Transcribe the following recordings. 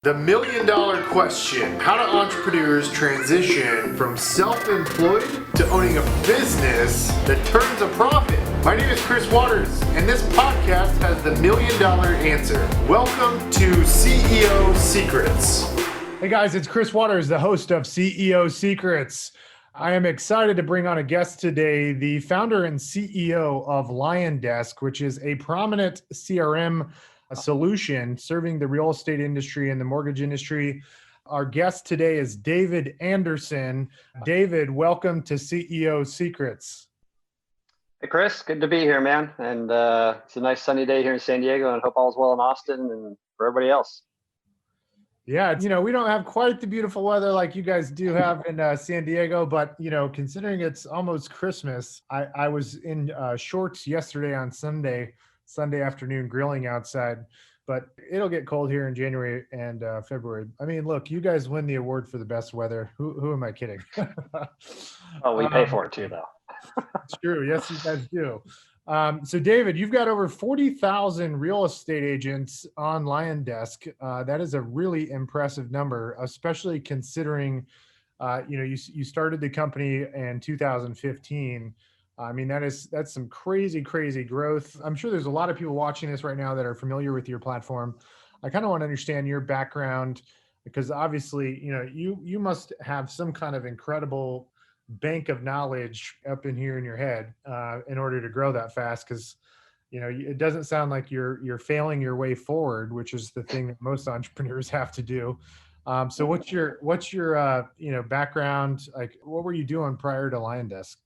The million dollar question: how do entrepreneurs transition from self-employed to owning a business that turns a profit? My name is Chris Waters, and this podcast has the million dollar answer. Welcome to CEO Secrets. Hey guys, it's Chris Waters, the host of CEO Secrets. I am excited to bring on a guest today, the founder and CEO of LionDesk, which is a prominent CRM solution serving the real estate industry and the mortgage industry. Our guest today is David Anderson. David, welcome to CEO Secrets. Hey, Chris, good to be here, man. And it's a nice sunny day here in San Diego, and hope all's well in Austin and for everybody else. Yeah, we don't have quite the beautiful weather like you guys do have in San Diego, but, considering it's almost Christmas, I was in shorts yesterday on Sunday afternoon grilling outside, but it'll get cold here in January and February. I mean, look, you guys win the award for the best weather. Who am I kidding? Oh, we pay for it too, though. It's true. Yes, you guys do. So David, you've got over 40,000 real estate agents on LionDesk. That is a really impressive number, especially considering, you started the company in 2015. I mean, that's some crazy growth. I'm sure there's a lot of people watching this right now that are familiar with your platform. I kind of want to understand your background, because obviously, you must have some kind of incredible bank of knowledge up in here in your head in order to grow that fast. Because it doesn't sound like you're failing your way forward, which is the thing that most entrepreneurs have to do. So what's your background? Like, what were you doing prior to LionDesk?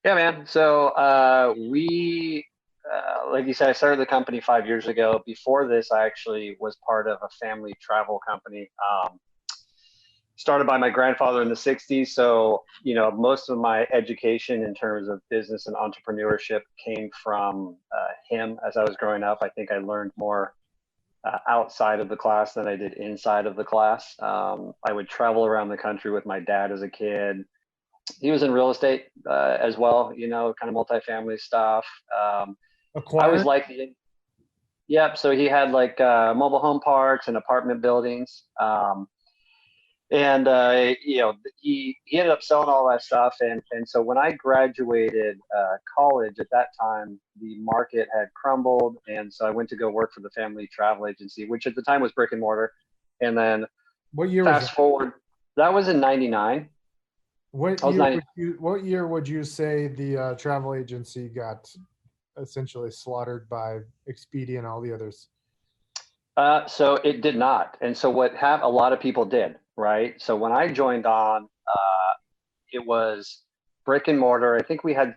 Yeah, man. So like you said, I started the company 5 years ago. Before this, I actually was part of a family travel company. Started by my grandfather in the 60s. So, most of my education in terms of business and entrepreneurship came from him as I was growing up. I think I learned more outside of the class than I did inside of the class. I would travel around the country with my dad as a kid. He was in real estate as well, kind of multifamily stuff. I was like, yep. So he had like mobile home parks and apartment buildings. He ended up selling all that stuff. And so when I graduated college at that time, the market had crumbled. And so I went to go work for the family travel agency, which at the time was brick and mortar. And then what year fast forward, that was in 99. What year would you say the travel agency got essentially slaughtered by Expedia and all the others? So it did not. And so a lot of people did, right? So when I joined on, it was brick and mortar. I think we had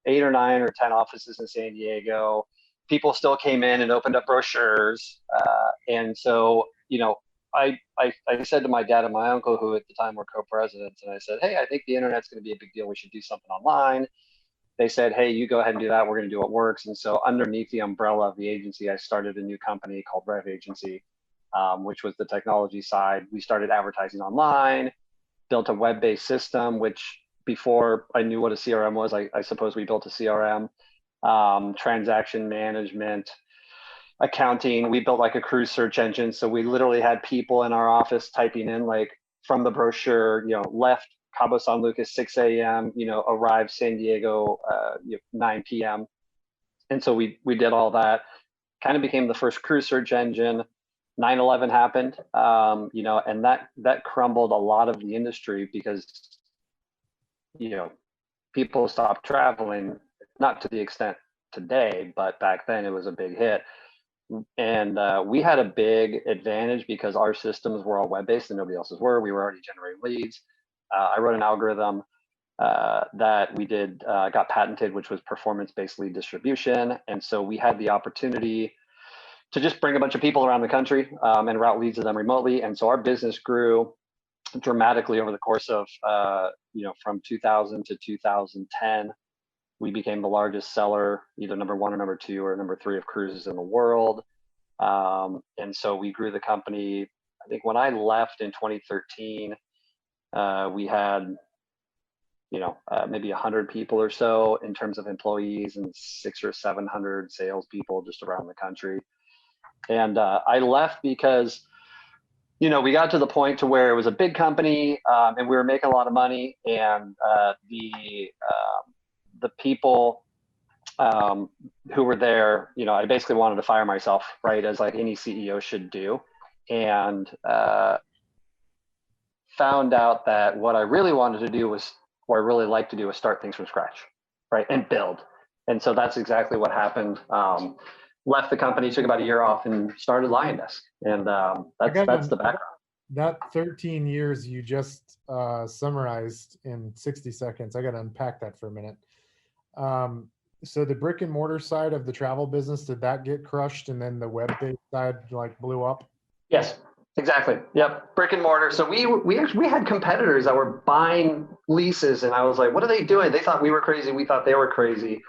8 or 9 or 10 offices in San Diego. People still came in and opened up brochures. And so, I said to my dad and my uncle, who at the time were co-presidents, and I said, hey, I think the internet's going to be a big deal. We should do something online. They said, hey, you go ahead and do that. We're going to do what works. And so underneath the umbrella of the agency, I started a new company called Rev Agency, which was the technology side. We started advertising online, built a web-based system, which before I knew what a CRM was, I suppose we built a CRM, transaction management, accounting. We built like a cruise search engine. So we literally had people in our office typing in like from the brochure, left Cabo San Lucas 6 a.m., arrived San Diego 9 p.m. And so we did all that, kind of became the first cruise search engine. 9/11 happened, and that crumbled a lot of the industry because, people stopped traveling, not to the extent today, but back then it was a big hit. And we had a big advantage because our systems were all web-based and nobody else's were. We were already generating leads. I wrote an algorithm that we got patented, which was performance-based lead distribution. And so we had the opportunity to just bring a bunch of people around the country and route leads to them remotely. And so our business grew dramatically over the course of, from 2000 to 2010. We became the largest seller, either number 1 or number 2 or number 3 of cruises in the world. And so we grew the company. I think when I left in 2013, we had, maybe 100 people or so in terms of employees and 600 or 700 salespeople just around the country. And I left because, we got to the point to where it was a big company, and we were making a lot of money, and the people who were there, I basically wanted to fire myself, right, as like any CEO should do, and found out that what I really wanted to do was, what I really liked to do was start things from scratch, right, and build. And so that's exactly what happened. Left the company, took about a year off, and started LionDesk, and that's the background. That 13 years you just summarized in 60 seconds. I got to unpack that for a minute. So the brick and mortar side of the travel business, did that get crushed, and then the web-based side like blew up? Yes, exactly. Yep, brick and mortar. So we had competitors that were buying leases, and I was like, what are they doing? They thought we were crazy. We thought they were crazy.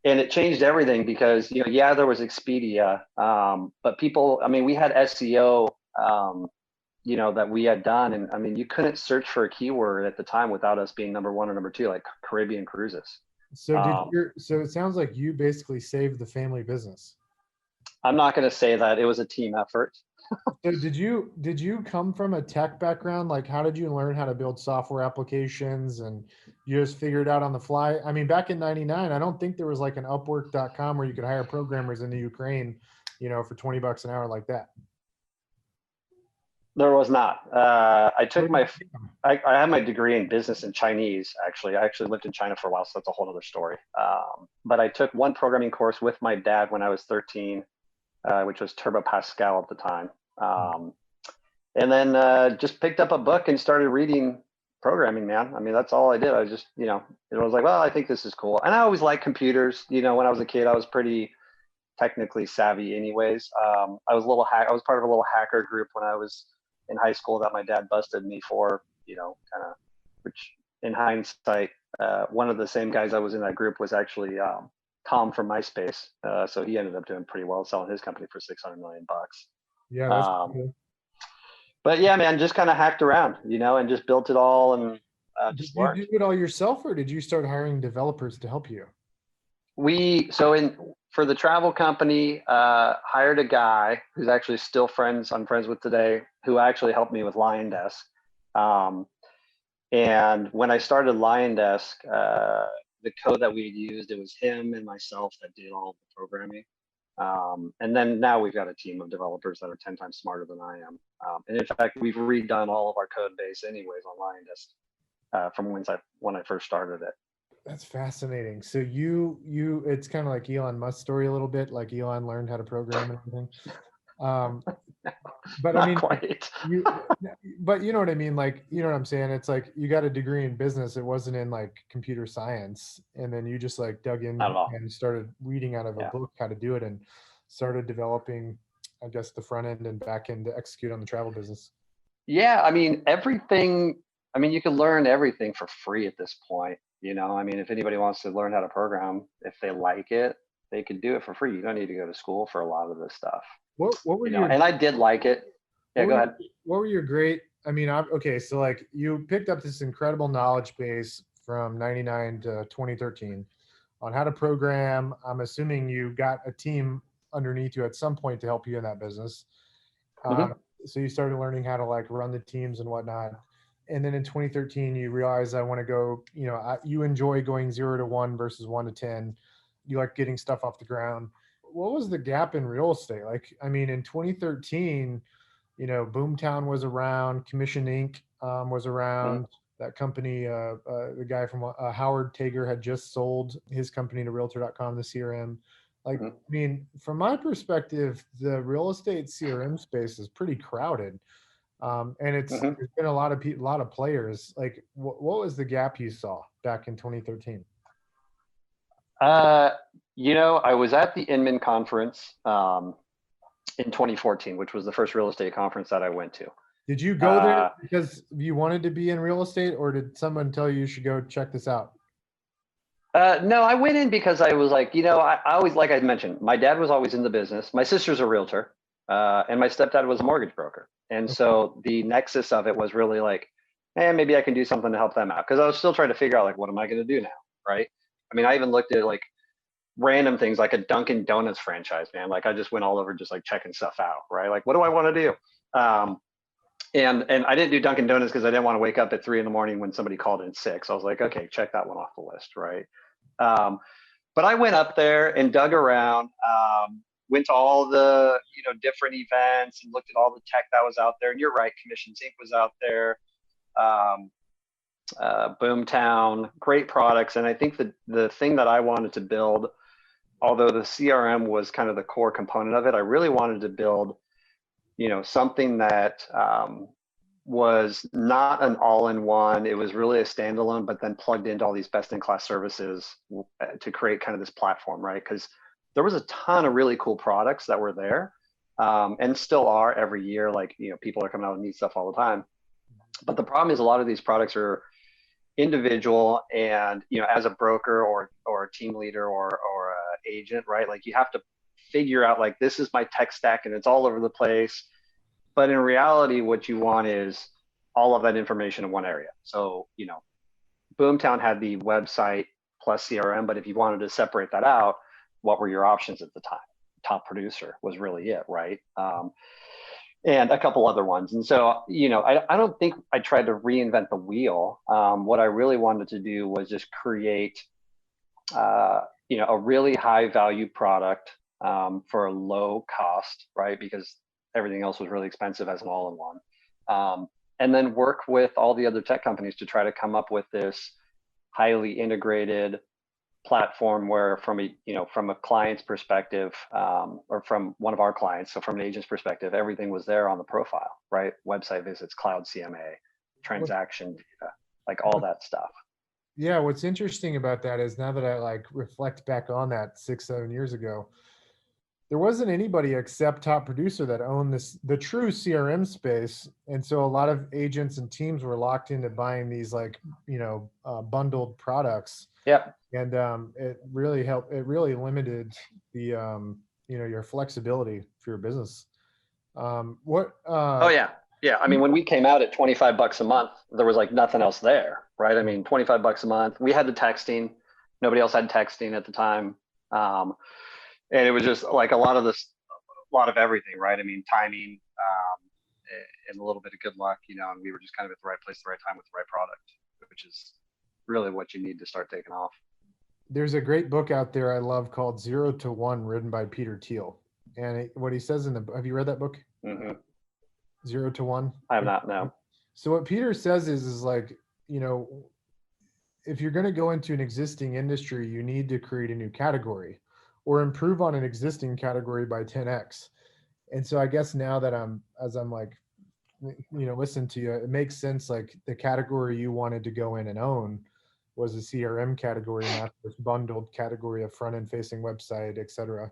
And it changed everything because, there was Expedia, but people, we had SEO, that we had done. And you couldn't search for a keyword at the time without us being number one or number two, like Caribbean cruises. So so it sounds like you basically saved the family business. I'm not going to say that. It was a team effort. So did you come from a tech background? Like, how did you learn how to build software applications, and you just figure it out on the fly? Back in 99, I don't think there was like an Upwork.com where you could hire programmers in the Ukraine, for $20 an hour like that. There was not. I had my degree in business in Chinese, actually. I actually lived in China for a while, so that's a whole other story. But I took one programming course with my dad when I was 13, which was Turbo Pascal at the time. And then just picked up a book and started reading programming, man. That's all I did. I just, it was like, well, I think this is cool. And I always liked computers. When I was a kid, I was pretty technically savvy anyways. I was part of a little hacker group when I was in high school that my dad busted me for, which in hindsight, one of the same guys I was in that group was actually Tom from MySpace. So he ended up doing pretty well, selling his company for $600 million. Yeah, that's cool. But yeah, man, just kind of hacked around, and just built it all, and just learned. Did you do it all yourself, or did you start hiring developers to help you? For the travel company, hired a guy who's actually still I'm friends with today, who actually helped me with LionDesk. And when I started LionDesk, the code that we used, it was him and myself that did all the programming. And then now we've got a team of developers that are 10 times smarter than I am. And in fact, we've redone all of our code base anyways on LionDesk from when I first started it. That's fascinating. So it's kind of like Elon Musk's story a little bit, like Elon learned how to program and everything. But Not quite. But you know what I mean? Like, you know what I'm saying? It's like you got a degree in business. It wasn't in like computer science. And then you just like dug in and started reading out of a book how to do it, and started developing, I guess, the front end and back end to execute on the travel business. Yeah. Everything, you can learn everything for free at this point. If anybody wants to learn how to program, if they like it, they can do it for free. You don't need to go to school for a lot of this stuff. What were your? And I did like it. Yeah, go ahead. What were your great? Okay, so like you picked up this incredible knowledge base from 99 to 2013 on how to program. I'm assuming you got a team underneath you at some point to help you in that business. So you started learning how to like run the teams and whatnot. And then in 2013, you realized I want to go, you enjoy going 0 to 1 versus 1 to 10. You like getting stuff off the ground. What was the gap in real estate? Like, in 2013, Boomtown was around, Commission Inc. Was around. That company, the guy from Howard Tager had just sold his company to Realtor.com, the CRM. Like, from my perspective, the real estate CRM space is pretty crowded. And there's been a lot of players. Like, what was the gap you saw back in 2013? I was at the Inman conference in 2014, which was the first real estate conference that I went to. Did you go there because you wanted to be in real estate, or did someone tell you should go check this out? No, I went in because I was like, I always, like I mentioned, my dad was always in the business. My sister's a realtor, and my stepdad was a mortgage broker. And so the nexus of it was really like, maybe I can do something to help them out. Because I was still trying to figure out, like, what am I going to do now, right? I even looked at like random things like a Dunkin' Donuts franchise, man. Like I just went all over just like checking stuff out, right? Like, what do I want to do? And I didn't do Dunkin' Donuts because I didn't want to wake up at 3 a.m. when somebody called in sick. So I was like, okay, check that one off the list, right? But I went up there and dug around, went to all the different events and looked at all the tech that was out there. And you're right, Commissions Inc. was out there. Boomtown, great products. And I think the thing that I wanted to build, although the CRM was kind of the core component of it, I really wanted to build, something that was not an all-in-one. It was really a standalone, but then plugged into all these best-in-class services to create kind of this platform, right? Because there was a ton of really cool products that were there, and still are every year. Like, people are coming out with neat stuff all the time. But the problem is a lot of these products are individual, and as a broker or a team leader or a agent, right? Like you have to figure out like, this is my tech stack and it's all over the place. But in reality, what you want is all of that information in one area. So, Boomtown had the website plus CRM, but if you wanted to separate that out, what were your options at the time? Top producer was really it, right? And a couple other ones. And so, I don't think I tried to reinvent the wheel. What I really wanted to do was just create, a really high value product for a low cost, right? Because everything else was really expensive as an all-in-one. And then work with all the other tech companies to try to come up with this highly integrated platform where from a client's perspective, or from one of our clients, so from an agent's perspective, everything was there on the profile, right? Website visits, cloud CMA, transaction data, like all that stuff. Yeah, what's interesting about that is now that I like reflect back on that 6-7 years ago, there wasn't anybody except Top Producer that owned the true CRM space. And so a lot of agents and teams were locked into buying these like, bundled products. Yep. And it really helped. It really limited the, your flexibility for your business. Oh yeah. Yeah. I mean, when we came out at $25 a month, there was like nothing else there, right? I mean, $25 a month, we had the texting, nobody else had texting at the time. And it was just like a lot of everything, right? I mean, timing, and a little bit of good luck, and we were just kind of at the right place at the right time with the right product, which is really what you need to start taking off. There's a great book out there I love called 0 to 1, written by Peter Thiel. And what he says have you read that book? Mm-hmm. 0 to 1? I have not, no. So what Peter says is like, if you're going to go into an existing industry, you need to create a new category or improve on an existing category by 10x. And so I guess now that I'm like, listen to you, it makes sense. Like the category you wanted to go in and own was a CRM category, not this bundled category of front-end facing website, et cetera.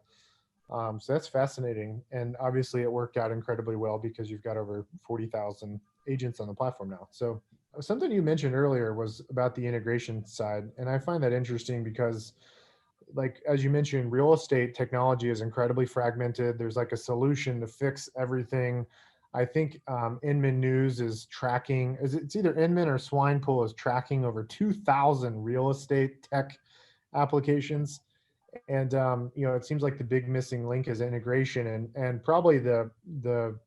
So that's fascinating. And obviously it worked out incredibly well because you've got over 40,000 agents on the platform now. So something you mentioned earlier was about the integration side. And I find that interesting because, like, as you mentioned, real estate technology is incredibly fragmented. There's like a solution to fix everything. I think Inman News is tracking, it's either Inman or Swanepoel is tracking over 2,000 real estate tech applications. And, it seems like the big missing link is integration. And probably the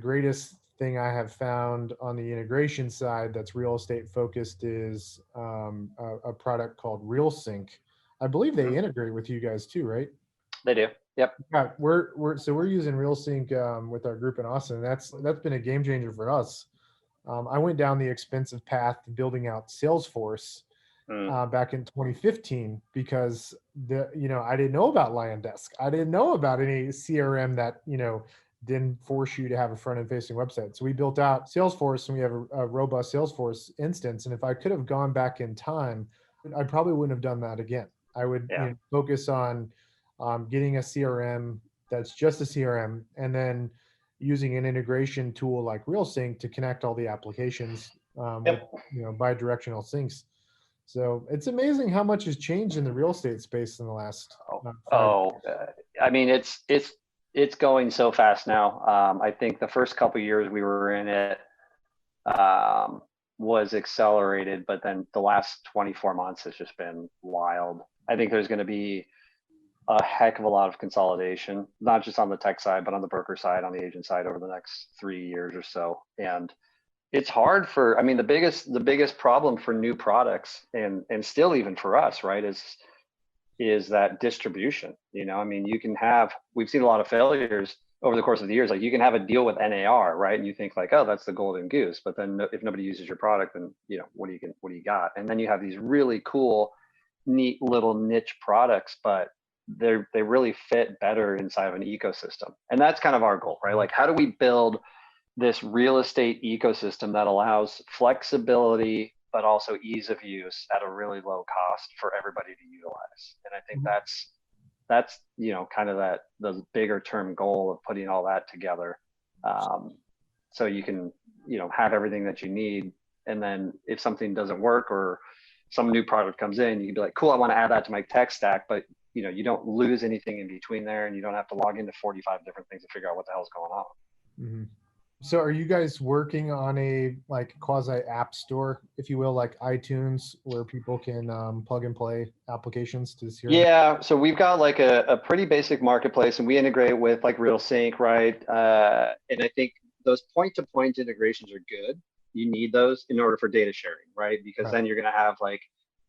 greatest thing I have found on the integration side that's real estate focused is a product called RealSync. I believe they integrate with you guys too, right? They do. Yep. Yeah, we're using RealSync with our group in Austin. That's been a game changer for us. I went down the expensive path to building out Salesforce back in 2015 because I didn't know about LionDesk. I didn't know about any CRM that didn't force you to have a front-end facing website. So we built out Salesforce, and we have a robust Salesforce instance. And if I could have gone back in time, I probably wouldn't have done that again. I would focus on getting a CRM that's just a CRM, and then using an integration tool like RealSync to connect all the applications with bi-directional syncs. So it's amazing how much has changed in the real estate space in the last. I mean, it's going so fast now. I think the first couple of years we were in it was accelerated, but then the last 24 months has just been wild. I think there's going to be a heck of a lot of consolidation, not just on the tech side, but on the broker side, on the agent side over the next 3 years or so. And it's hard for, I mean, the biggest problem for new products and still even for us, right, is that distribution. You know, I mean, we've seen a lot of failures over the course of the years. Like, you can have a deal with NAR, right? And you think like, oh, that's the golden goose. But then if nobody uses your product, then, you know, what do you got? And then you have these really cool, neat little niche products, but they really fit better inside of an ecosystem. And that's kind of our goal, right? Like, how do we build this real estate ecosystem that allows flexibility, but also ease of use at a really low cost for everybody to utilize? And I think that's you know, kind of the bigger term goal of putting all that together, so you can, you know, have everything that you need. And then if something doesn't work or some new product comes in, you can be like, cool, I want to add that to my tech stack, but you know, you don't lose anything in between there, and you don't have to log into 45 different things to figure out what the hell's going on. Mm-hmm. So are you guys working on a like quasi app store, if you will, like iTunes, where people can plug and play applications to CRM? Yeah, so we've got like a pretty basic marketplace, and we integrate with like RealSync, right? And I think those point-to-point integrations are good. You need those in order for data sharing, right? Because then you're going to have like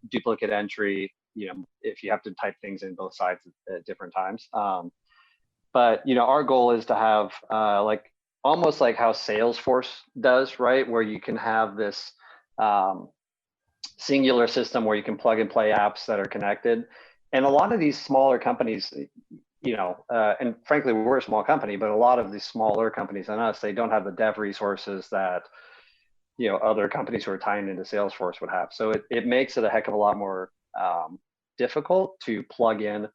duplicate entry, you know, if you have to type things in both sides at different times. But, you know, our goal is to have like almost like how Salesforce does, right? Where you can have this singular system where you can plug and play apps that are connected. And a lot of these smaller companies, you know, and frankly, we're a small company, but a lot of these smaller companies than us, they don't have the dev resources that, you know, other companies who are tying into Salesforce would have. So it makes it a heck of a lot more difficult to plug in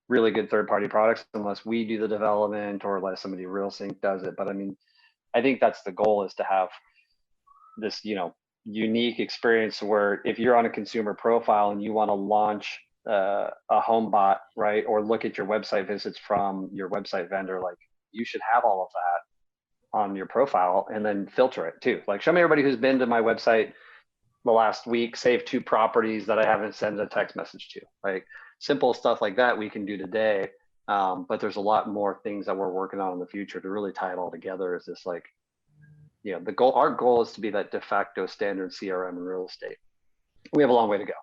really good third-party products unless we do the development or unless somebody RealSync does it. But I mean, I think that's the goal, is to have this, you know, unique experience where if you're on a consumer profile and you want to launch a home bot, right, or look at your website visits from your website vendor, like, you should have all of that on your profile, and then filter it too. Like, show me everybody who's been to my website the last week, save 2 properties that I haven't sent a text message to. Like, simple stuff like that we can do today. But there's a lot more things that we're working on in the future to really tie it all together. Is this like, you know, our goal is to be that de facto standard CRM in real estate. We have a long way to go,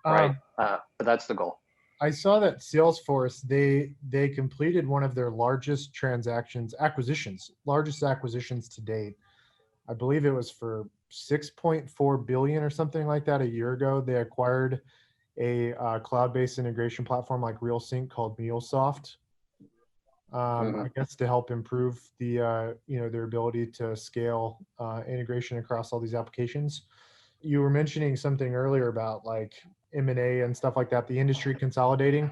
right? But that's the goal. I saw that Salesforce, they completed one of their largest largest acquisitions to date. I believe it was for 6.4 billion or something like that a year ago. They acquired a cloud-based integration platform like RealSync called MuleSoft. I guess to help improve the you know, their ability to scale integration across all these applications. You were mentioning something earlier about like M&A and stuff like that, the industry consolidating.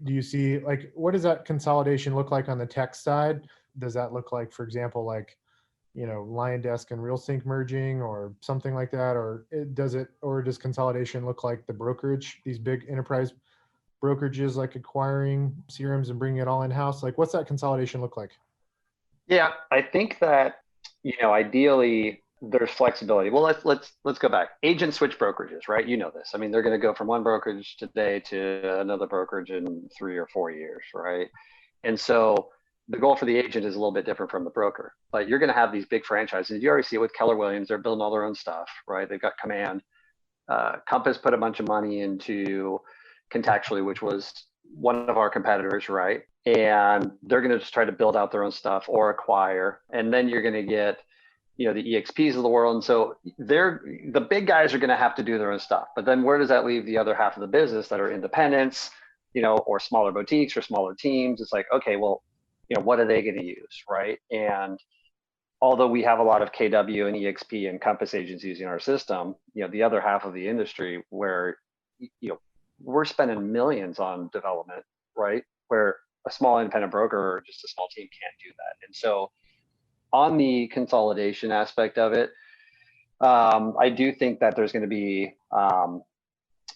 Do you see, like, what does that consolidation look like on the tech side? Does that look like, for example, like, you know, LionDesk and RealSync merging or something like that? Or does consolidation look like the brokerage, these big enterprise brokerages, like acquiring CRMs and bringing it all in-house? Like, what's that consolidation look like? Yeah, I think that, you know, ideally there's flexibility. Well, let's go back. Agents switch brokerages, right? You know this. I mean, they're going to go from one brokerage today to another brokerage in 3 or 4 years, right? And so the goal for the agent is a little bit different from the broker. But you're going to have these big franchises. You already see it with Keller Williams. They're building all their own stuff, right? They've got Command. Compass put a bunch of money into Contactually, which was one of our competitors, right? And they're going to just try to build out their own stuff or acquire. And then you're going to get, you know, the EXPs of the world. And so the big guys are going to have to do their own stuff. But then where does that leave the other half of the business that are independents, you know, or smaller boutiques or smaller teams? It's like, okay, well, you know, what are they going to use, right? And although we have a lot of KW and EXP and Compass agents using our system, you know, the other half of the industry where, you know, we're spending millions on development, right? Where a small independent broker or just a small team can't do that. And so on the consolidation aspect of it, I do think that there's going to be,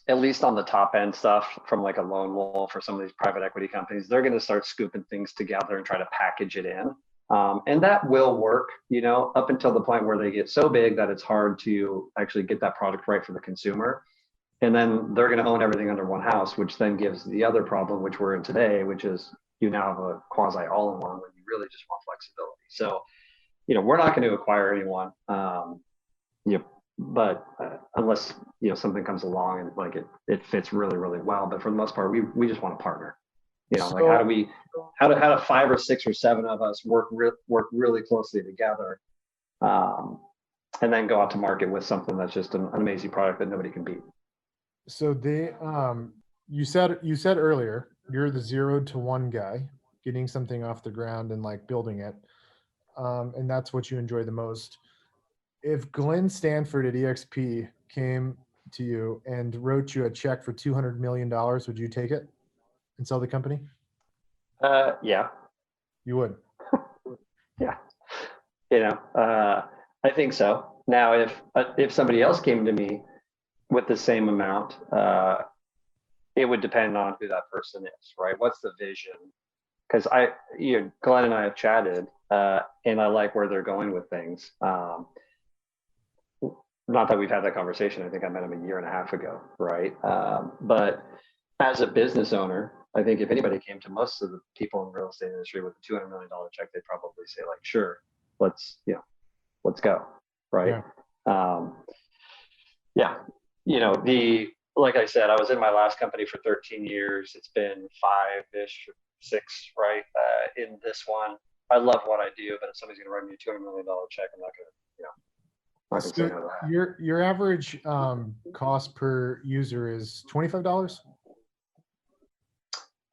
at least on the top end stuff from like a lone wolf or some of these private equity companies, they're going to start scooping things together and try to package it in. And that will work, you know, up until the point where they get so big that it's hard to actually get that product right for the consumer. And then they're going to own everything under one house, which then gives the other problem, which we're in today, which is you now have a quasi all-in-one when you really just want flexibility. So, we're not going to acquire anyone, but unless something comes along and like it fits really really well. But for the most part, we just want to partner. Like how do 5 or 6 or 7 of us work really closely together, and then go out to market with something that's just an amazing product that nobody can beat. So you said earlier you're the 0 to 1 guy, getting something off the ground and like building it, and that's what you enjoy the most. If Glenn Stanford at EXP came to you and wrote you a check for $200 million, would you take it and sell the company? Yeah. You would. Yeah. I think so. Now, if somebody else came to me with the same amount, it would depend on who that person is, right? What's the vision? Because Glenn and I have chatted, and I like where they're going with things. Not that we've had that conversation. I think I met him a year and a half ago, right? But as a business owner, I think if anybody came to most of the people in the real estate industry with a $200 million check, they'd probably say like, sure, let's go, right? Yeah. Like I said, I was in my last company for 13 years. It's been 5-ish, 6, right? In this one, I love what I do, but if somebody's going to write me a $200 million check, I'm not going to, say no to that. Your average cost per user is $25?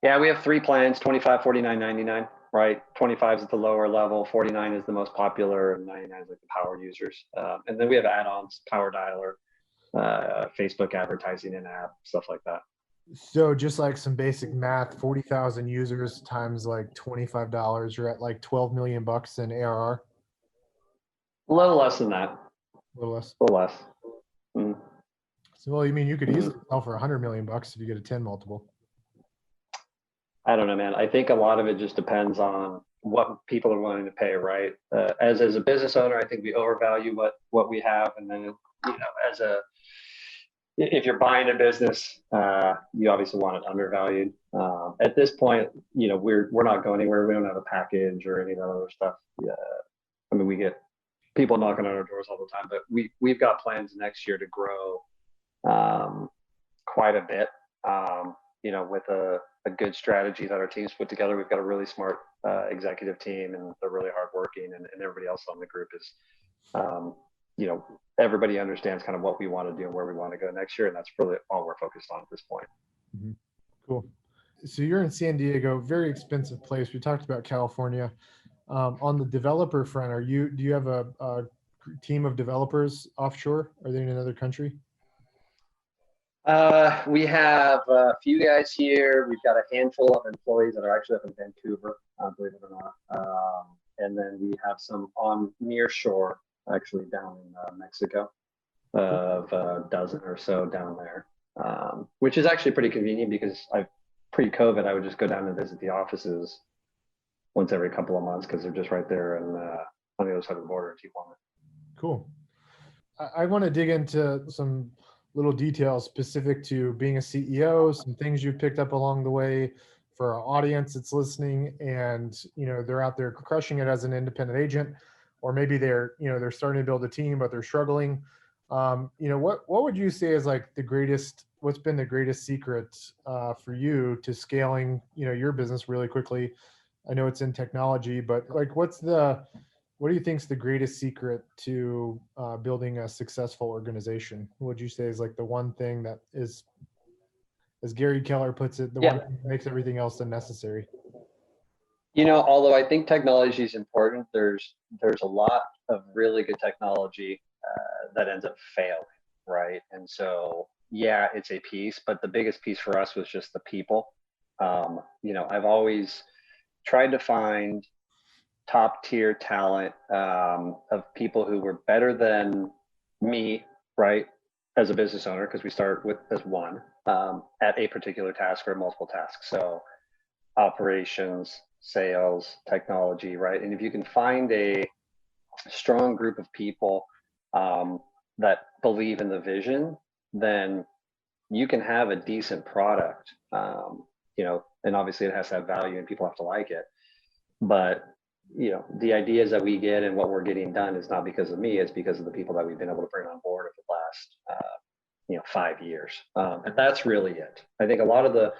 Yeah, we have 3 plans, 25, 49, 99, right? 25 is at the lower level, 49 is the most popular, and 99 is like the power users. And then we have add-ons, Power Dialer, Facebook advertising in app, stuff like that. So just like some basic math, 40,000 users times like $25, you're at like 12 million bucks in ARR. A little less than that. A little less. A little less. Mm. So, well, you mean you could easily sell for 100 million bucks if you get a 10 multiple? I don't know, man. I think a lot of it just depends on what people are willing to pay, right? As a business owner, I think we overvalue what we have, and then if you're buying a business, you obviously want it undervalued. At this point, we're not going anywhere. We don't have a package or any of that other stuff. Yeah. I mean, we get people knocking on our doors all the time, but we've got plans next year to grow quite a bit. With a good strategy that our team's put together. We've got a really smart executive team, and they're really hardworking, and everybody else on the group is, everybody understands kind of what we want to do and where we want to go next year. And that's really all we're focused on at this point. Mm-hmm. Cool. So you're in San Diego, very expensive place. We talked about California. On the developer front, do you have a team of developers offshore? Are they in another country? We have a few guys here. We've got a handful of employees that are actually up in Vancouver, believe it or not. And then we have some on near shore, actually down in Mexico, of a dozen or so down there, which is actually pretty convenient because pre-COVID, I would just go down and visit the offices once every couple of months because they're just right there and on the other side of the border in Tijuana. Cool. I want to dig into some little details specific to being a CEO, some things you've picked up along the way for our audience that's listening, and they're out there crushing it as an independent agent, or maybe they're starting to build a team but they're struggling. What would you say is like what's been the greatest secret for you to scaling your business really quickly? I know it's in technology, but like what do you think is the greatest secret to building a successful organization? What would you say is like the one thing that is, as Gary Keller puts it, one thing that makes everything else unnecessary? Although I think technology is important, there's a lot of really good technology that ends up failing, right? And so, yeah, it's a piece, but the biggest piece for us was just the people. I've always tried to find top tier talent of people who were better than me, right? As a business owner, because we start with as one at a particular task or multiple tasks. So operations, sales, technology, right? And if you can find a strong group of people that believe in the vision, then you can have a decent product, and obviously it has to have value and people have to like it. But, the ideas that we get and what we're getting done is not because of me, it's because of the people that we've been able to bring on board over the last, 5 years. And that's really it. I think a lot of the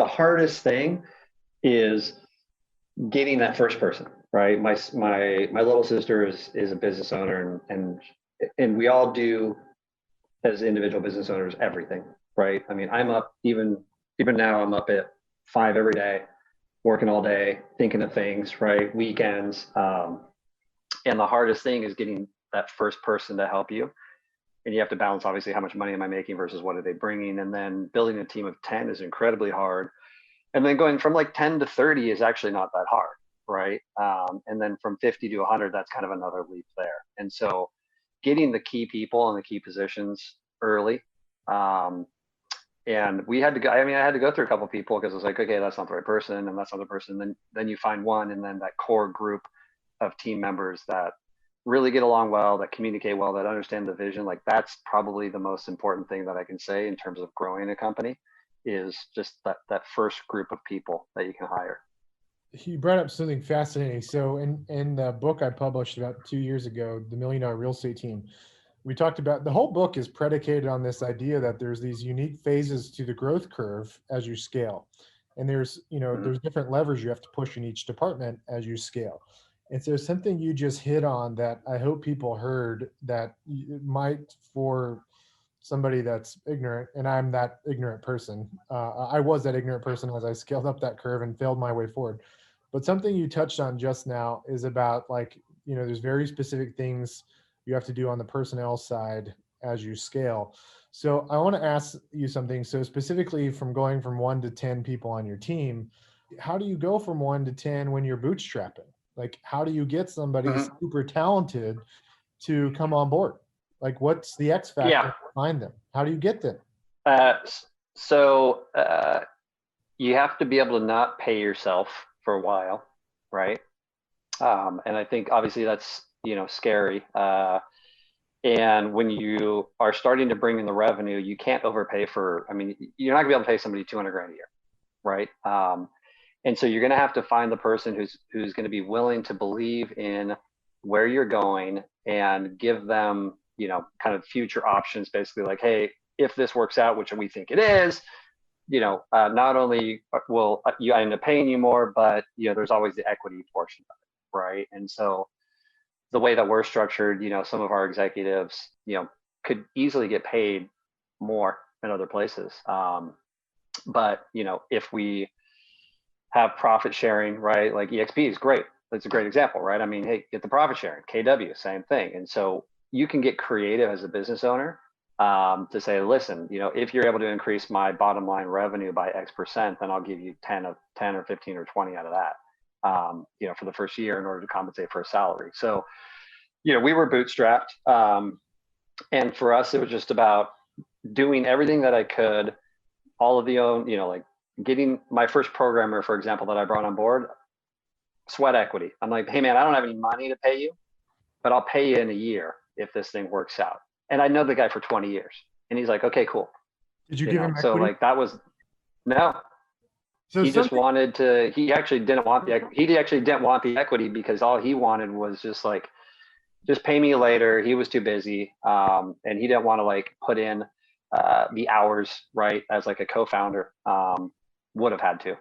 hardest thing is getting that first person, right? My little sister is a business owner, and we all do, as individual business owners, everything, right? I mean, I'm up even now, I'm up at 5 every day, working all day, thinking of things, right? Weekends. And the hardest thing is getting that first person to help you. And you have to balance, obviously, how much money am I making versus what are they bringing? And then building a team of 10 is incredibly hard. And then going from like 10 to 30 is actually not that hard, right? And then from 50 to 100, that's kind of another leap there. And so getting the key people in the key positions early. And we had to go, I had to go through a couple of people because I was like, okay, that's not the right person, and that's not the person. Then you find one, and then that core group of team members that really get along well, that communicate well, that understand the vision. Like, that's probably the most important thing that I can say in terms of growing a company, is just that first group of people that you can hire. You brought up something fascinating. So in the book I published about 2 years ago, The $1 Million Real Estate Team, we talked about, the whole book is predicated on this idea that there's these unique phases to the growth curve as you scale. And there's different levers you have to push in each department as you scale. And so something you just hit on that I hope people heard that might, for somebody that's ignorant, and I'm that ignorant person. I was that ignorant person as I scaled up that curve and failed my way forward. But something you touched on just now is about, like, there's very specific things you have to do on the personnel side as you scale. So I want to ask you something. So specifically, from going from 1 to 10 people on your team, how do you go from 1 to 10 when you're bootstrapping? Like, how do you get somebody super talented to come on board? Like, what's the X factor behind them? How do you get them? So you have to be able to not pay yourself for a while, right? And I think obviously that's, scary. And when you are starting to bring in the revenue, you can't overpay you're not gonna be able to pay somebody 200 grand a year, right? And so you're gonna have to find the person who's gonna be willing to believe in where you're going and give them, kind of future options, basically like, hey, if this works out, which we think it is, not only will I end up paying you more, but, there's always the equity portion of it, right? And so the way that we're structured, some of our executives, could easily get paid more in other places. But, if we have profit sharing, right? Like EXP is great. That's a great example, right? I mean, hey, get the profit sharing. KW, same thing. And so you can get creative as a business owner, to say, listen, if you're able to increase my bottom line revenue by X%, then I'll give you 10 or 15 or 20 out of that, for the first year in order to compensate for a salary. So, we were bootstrapped. And for us, it was just about doing everything that I could, all of the own, like getting my first programmer, for example, that I brought on board, sweat equity. I'm like, hey man, I don't have any money to pay you, but I'll pay you in a year if this thing works out. And I know the guy for 20 years. And he's like, okay, cool. Did you give him equity? So like that was, no. So he just wanted to, he actually didn't want the equity because all he wanted was just like, just pay me later. He was too busy. And he didn't want to like put in the hours, right, as like a co-founder would have had to.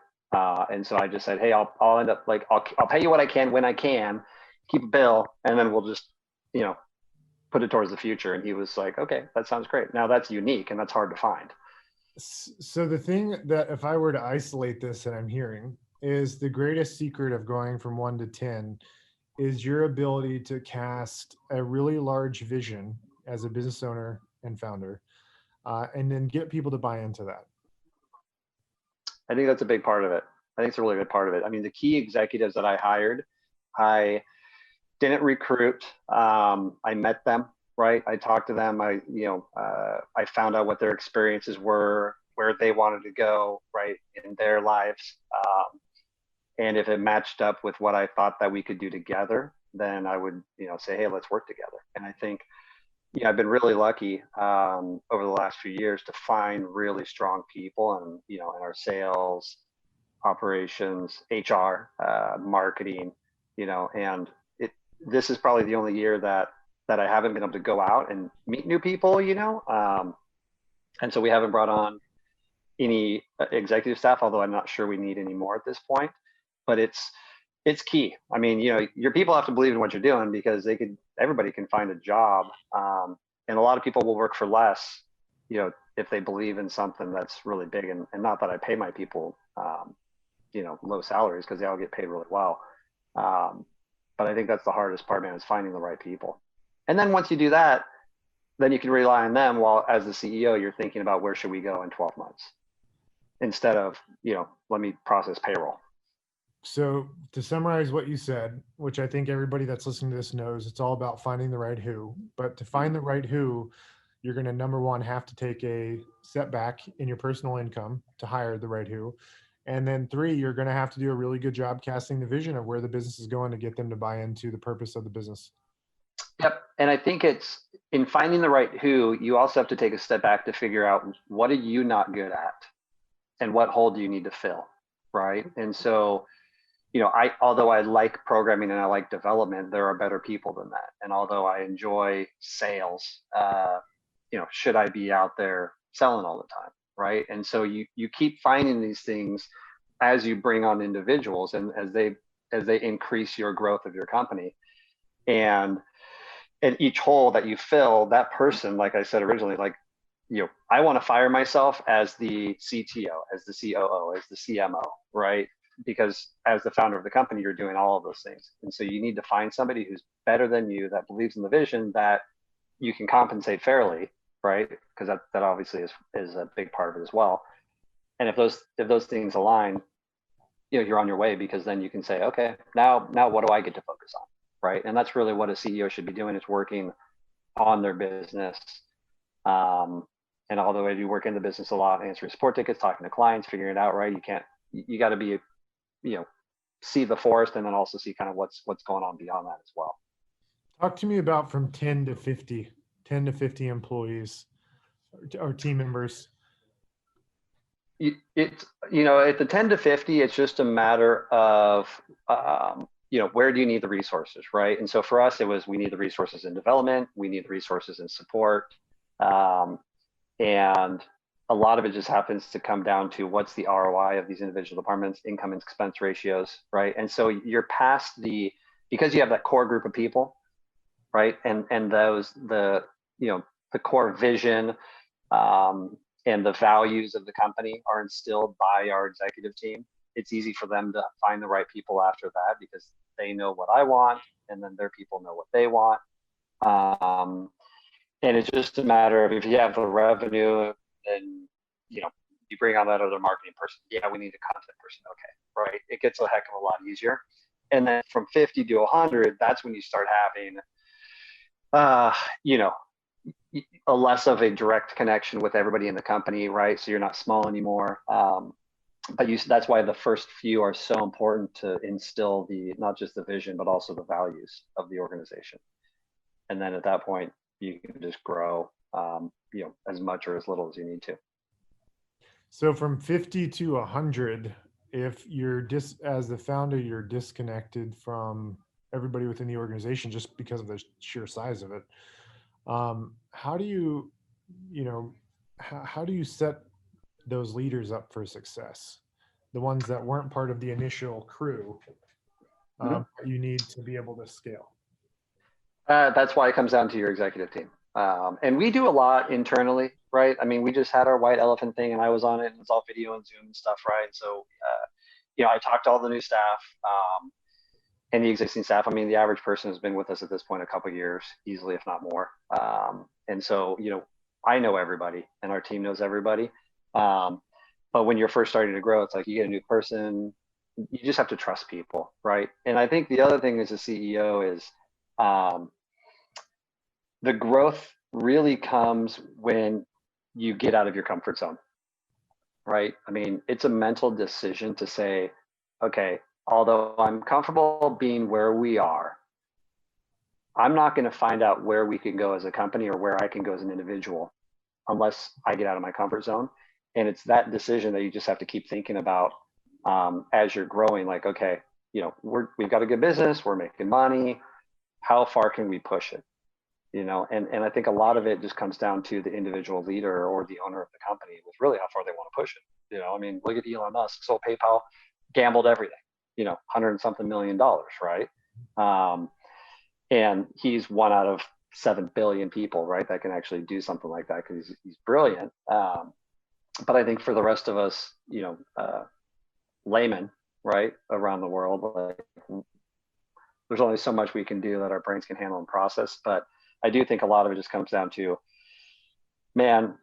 And so I just said, hey, I'll end up like, I'll pay you what I can when I can, keep a bill, and then we'll just, put it towards the future. And he was like, okay, that sounds great. Now that's unique and that's hard to find. So the thing that, if I were to isolate this that I'm hearing, is the greatest secret of going from 1 to 10 is your ability to cast a really large vision as a business owner and founder, and then get people to buy into that. I think that's a big part of it. I think it's a really good part of it. I mean, the key executives that I hired, I didn't recruit. I met them, right? I talked to them. I found out what their experiences were, where they wanted to go, right, in their lives. And if it matched up with what I thought that we could do together, then I would, say, hey, let's work together. And I think I've been really lucky over the last few years to find really strong people, and in our sales, operations, HR, marketing, and this is probably the only year that I haven't been able to go out and meet new people, and so we haven't brought on any executive staff, although I'm not sure we need any more at this point. But it's key. I mean, your people have to believe in what you're doing, because everybody can find a job, and a lot of people will work for less, if they believe in something that's really big. And not that I pay my people, low salaries, because they all get paid really well. Um, but I think that's the hardest part, man, is finding the right people. And then once you do that, then you can rely on them, while as the CEO, you're thinking about where should we go in 12 months, instead of, let me process payroll. So to summarize what you said, which I think everybody that's listening to this knows, it's all about finding the right who. But to find the right who, you're going to, number one, have to take a setback in your personal income to hire the right who. And then three, you're going to have to do a really good job casting the vision of where the business is going to get them to buy into the purpose of the business. Yep. And I think it's in finding the right who, you also have to take a step back to figure out, what are you not good at, and what hole do you need to fill, right? And so, although I like programming and I like development, there are better people than that. And although I enjoy sales, should I be out there selling all the time, right? And so you keep finding these things as you bring on individuals, and as they increase your growth of your company. And each hole that you fill, that person, like I said originally, like, I want to fire myself as the CTO, as the COO, as the CMO, right? Because as the founder of the company, you're doing all of those things. And so you need to find somebody who's better than you, that believes in the vision, that you can compensate fairly, right? Because that obviously is a big part of it as well. And if those things align, you're on your way, because then you can say, okay, now what do I get to focus on, right? And that's really what a CEO should be doing, is working on their business. And although I do work in the business a lot, answering support tickets, talking to clients, figuring it out, right? You got to be, see the forest, and then also see kind of what's going on beyond that as well. Talk to me about from 10 to 50 employees or team members. It's, at the 10 to 50, it's just a matter of, where do you need the resources, right? And so for us, we need the resources in development, we need the resources in support. And a lot of it just happens to come down to, what's the ROI of these individual departments, income and expense ratios, right? And so you're past because you have that core group of people, right? And the core vision, and the values of the company are instilled by our executive team. It's easy for them to find the right people after that, because they know what I want, and then their people know what they want. And it's just a matter of, if you have the revenue, then you bring on that other marketing person. Yeah, we need a content person. Okay, right? It gets a heck of a lot easier. And then from 50 to 100, that's when you start having, a less of a direct connection with everybody in the company, right? So you're not small anymore. But that's why the first few are so important, to instill not just the vision, but also the values of the organization. And then at that point, you can just grow, as much or as little as you need to. So from 50 to 100, if you're as the founder, you're disconnected from everybody within the organization just because of the sheer size of it. How do you, how do you set those leaders up for success? The ones that weren't part of the initial crew, you need to be able to scale. That's why it comes down to your executive team. And we do a lot internally, right? I mean, we just had our white elephant thing, and I was on it, and it's all video and Zoom and stuff, right? So, I talked to all the new staff, and the existing staff. I mean, the average person has been with us at this point a couple of years, easily, if not more. And so, I know everybody, and our team knows everybody. But when you're first starting to grow, it's like, you get a new person, you just have to trust people, right? And I think the other thing as a CEO is, the growth really comes when you get out of your comfort zone, right? I mean, it's a mental decision to say, okay, although I'm comfortable being where we are, I'm not going to find out where we can go as a company or where I can go as an individual unless I get out of my comfort zone. And it's that decision that you just have to keep thinking about as you're growing. Like, okay, we've got a good business, we're making money. How far can we push it? And I think a lot of it just comes down to the individual leader or the owner of the company with really how far they want to push it. I mean, look at Elon Musk, sold PayPal, gambled everything, 100 and something $1 million, right? And he's one out of 7 billion people, right, that can actually do something like that because he's brilliant. But I think for the rest of us, laymen, right, around the world, like, there's only so much we can do that our brains can handle and process. But I do think a lot of it just comes down to, man,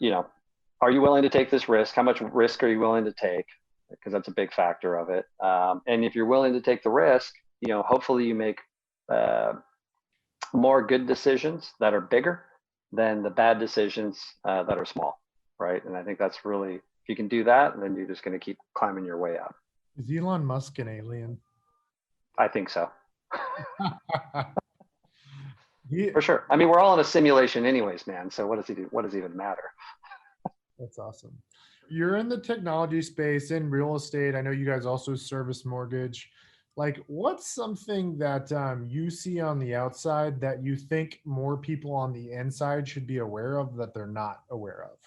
are you willing to take this risk? How much risk are you willing to take? Because that's a big factor of it. And if you're willing to take the risk, hopefully you make more good decisions that are bigger than the bad decisions that are small, right? And I think that's really, if you can do that, then you're just going to keep climbing your way up. Is Elon Musk an alien? I think so. For sure. I mean, we're all in a simulation anyways, man. So what does he do? What does it even matter? That's awesome. You're in the technology space, in real estate. I know you guys also service mortgage. Like, what's something that you see on the outside that you think more people on the inside should be aware of that they're not aware of?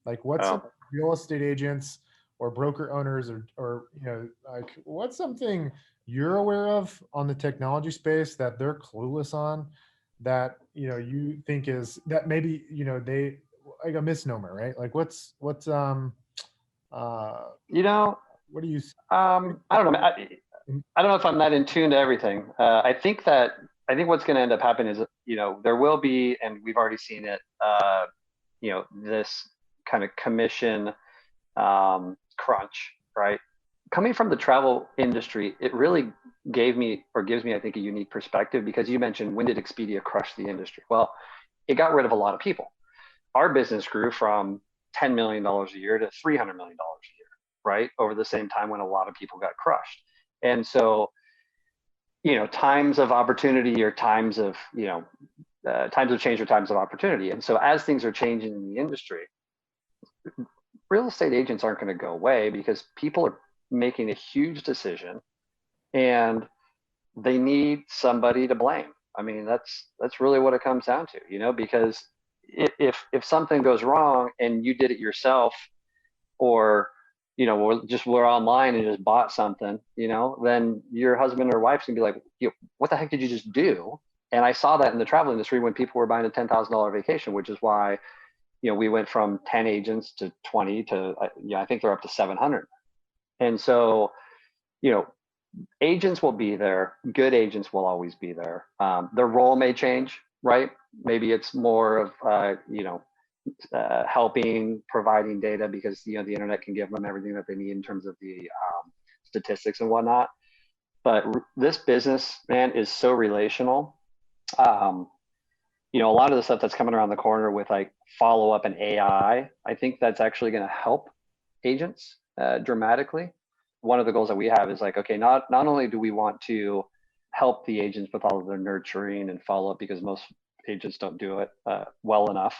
Like, what's some real estate agents or broker owners or like, what's something you're aware of on the technology space that they're clueless on that, you think is that maybe, they like a misnomer, right? Like what do you, I don't know. I don't know if I'm that in tune to everything. I think what's going to end up happening is, there will be, and we've already seen it, this kind of commission crunch, right? Coming from the travel industry, it really gave me or gives me, I think, a unique perspective, because you mentioned, when did Expedia crush the industry? Well, it got rid of a lot of people. Our business grew from $10 million a year to $300 million a year, right? Over the same time when a lot of people got crushed. And so, times of opportunity or times of change or times of opportunity. And so as things are changing in the industry, real estate agents aren't going to go away because people are making a huge decision and they need somebody to blame. I mean, that's really what it comes down to, because if something goes wrong and you did it yourself, or we're online and just bought something, then your husband or wife's gonna be like, what the heck did you just do? And I saw that in the travel industry when people were buying a $10,000 vacation, which is why, we went from 10 agents to 20 to, I think they're up to 700. And so, agents will be there. Good agents will always be there. Their role may change, right? Maybe it's more of, helping, providing data, because the internet can give them everything that they need in terms of the statistics and whatnot. But this business, man, is so relational. A lot of the stuff that's coming around the corner with like follow up and AI, I think that's actually going to help agents dramatically. One of the goals that we have is like, okay, not only do we want to help the agents with all of their nurturing and follow up, because most agents don't do it well enough.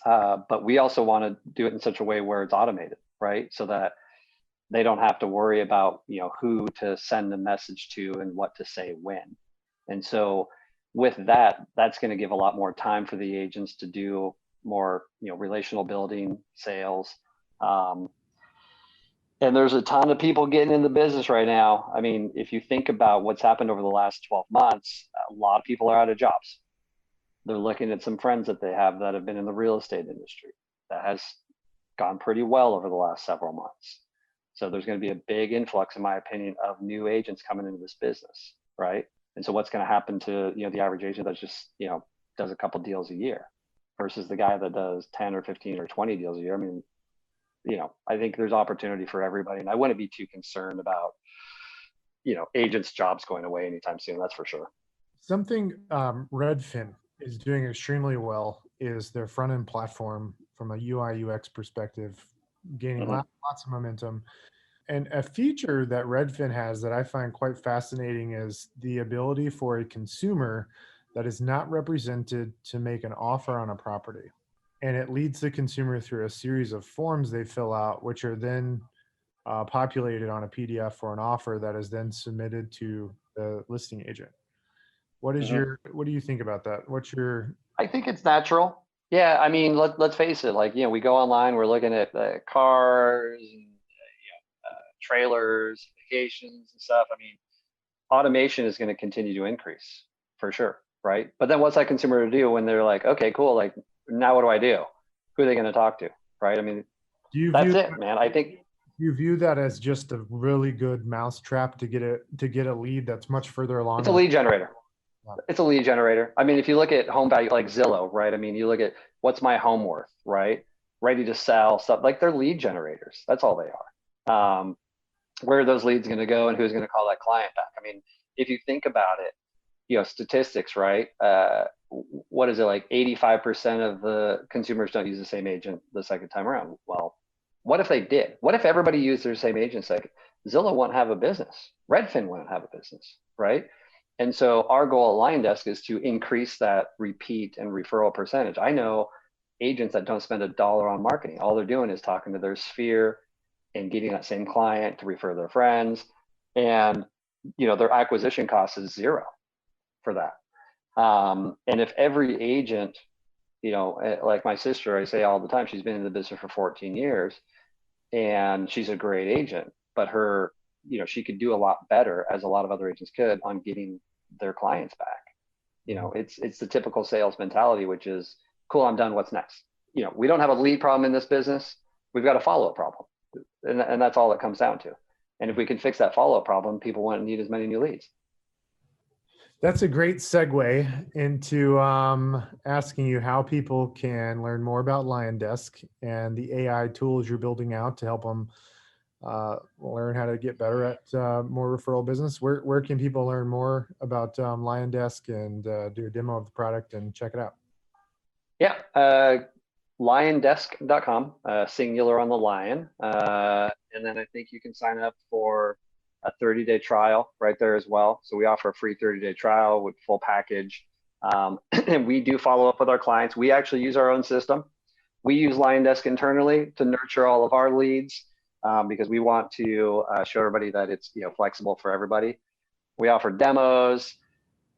But we also want to do it in such a way where it's automated, right? So that they don't have to worry about, who to send the message to and what to say when. And so with that, that's going to give a lot more time for the agents to do more, relational building, sales. And there's a ton of people getting in the business right now. I mean, if you think about what's happened over the last 12 months, a lot of people are out of jobs. They're looking at some friends that they have that have been in the real estate industry. That has gone pretty well over the last several months. So there's going to be a big influx, in my opinion, of new agents coming into this business, right? And so what's going to happen to, the average agent that just, does a couple deals a year versus the guy that does 10 or 15 or 20 deals a year? I mean, I think there's opportunity for everybody, and I wouldn't be too concerned about, agents' jobs going away anytime soon. That's for sure. Something Redfin is doing extremely well is their front end platform from a UI UX perspective, gaining lots of momentum. And a feature that Redfin has that I find quite fascinating is the ability for a consumer that is not represented to make an offer on a property. And it leads the consumer through a series of forms they fill out, which are then populated on a PDF for an offer that is then submitted to the listing agent. What is Mhm. what do you think about that? What's your, I think it's natural. Yeah, I mean, let's face it. Like, we go online, we're looking at cars and trailers, vacations and stuff. I mean, automation is going to continue to increase for sure, right? But then what's that consumer to do when they're like, okay, cool, like now what do I do? Who are they going to talk to, right? I mean, do you that's view it, man. I think you view that as just a really good mousetrap to get a lead that's much further it's along a than lead generator. yeah. It's a lead generator. I mean, if you look at home value like Zillow, right? I mean, you look at what's my home worth, right? Ready to sell stuff, like they're lead generators. That's all they are. Where are those leads going to go, and who's going to call that client back? I mean, if you think about it, statistics, right? What is it, like 85% of the consumers don't use the same agent the second time around? Well, what if they did? What if everybody used their same agent second? Zillow wouldn't have a business. Redfin wouldn't have a business, right? And so our goal at LionDesk is to increase that repeat and referral percentage. I know agents that don't spend $1 on marketing. All they're doing is talking to their sphere and getting that same client to refer their friends. And their acquisition cost is zero for that. And if every agent, like my sister, I say all the time, she's been in the business for 14 years and she's a great agent, but she could do a lot better, as a lot of other agents could, on getting their clients back. It's the typical sales mentality, which is, cool, I'm done, what's next? We don't have a lead problem in this business. We've got a follow-up problem. And that's all it comes down to. And if we can fix that follow-up problem, people won't need as many new leads. That's a great segue into asking you how people can learn more about LionDesk and the AI tools you're building out to help them learn how to get better at more referral business. Where can people learn more about LionDesk and do a demo of the product and check it out? Yeah, liondesk.com, singular on the lion. And then I think you can sign up for a 30-day trial right there as well. So we offer a free 30-day trial with full package. And we do follow up with our clients. We actually use our own system. We use LionDesk internally to nurture all of our leads because we want to show everybody that it's flexible for everybody. We offer demos.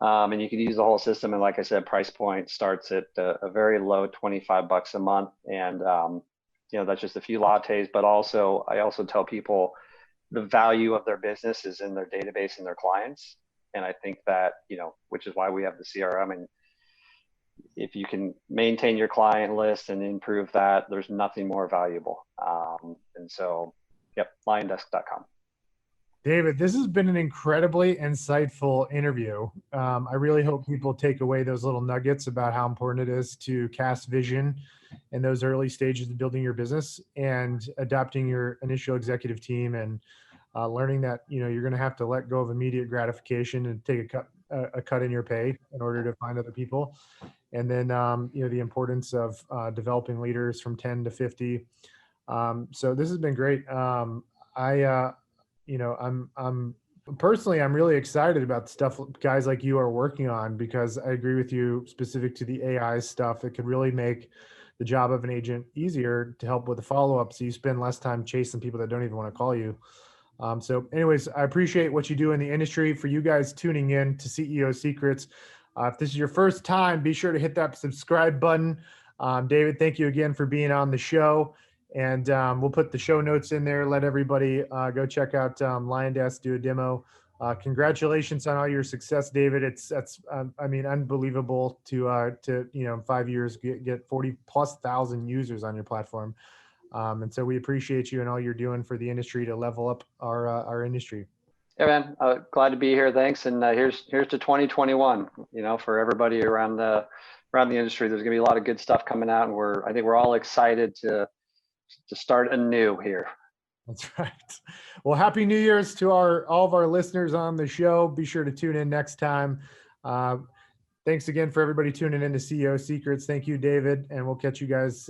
And you can use the whole system. And like I said, price point starts at a very low $25 a month. And, that's just a few lattes. But also, I also tell people the value of their business is in their database and their clients. And I think that, which is why we have the CRM. And if you can maintain your client list and improve that, there's nothing more valuable. And so, yep, liondesk.com. David, this has been an incredibly insightful interview. I really hope people take away those little nuggets about how important it is to cast vision in those early stages of building your business and adapting your initial executive team and learning that you're going to have to let go of immediate gratification and take a cut in your pay in order to find other people, and then the importance of developing leaders from 10 to 50. So this has been great. I'm personally, I'm really excited about the stuff guys like you are working on, because I agree with you specific to the AI stuff. It could really make the job of an agent easier to help with the follow-up. So you spend less time chasing people that don't even want to call you. So anyways, I appreciate what you do in the industry. For you guys tuning in to CEO Secrets, if this is your first time, be sure to hit that subscribe button. David, thank you again for being on the show. And we'll put the show notes in there. Let everybody go check out LionDesk, do a demo. Congratulations on all your success, David. That's unbelievable to in 5 years get 40,000+ users on your platform. And so we appreciate you and all you're doing for the industry to level up our industry. Yeah, man. Glad to be here. Thanks. And here's to 2021. For everybody around the industry, there's gonna be a lot of good stuff coming out, and I think we're all excited to start anew here. That's right. Well, happy New Year's to all of our listeners on the show. Be sure to tune in next time. Thanks again for everybody tuning in to CEO Secrets. Thank you, David, and we'll catch you guys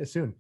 soon.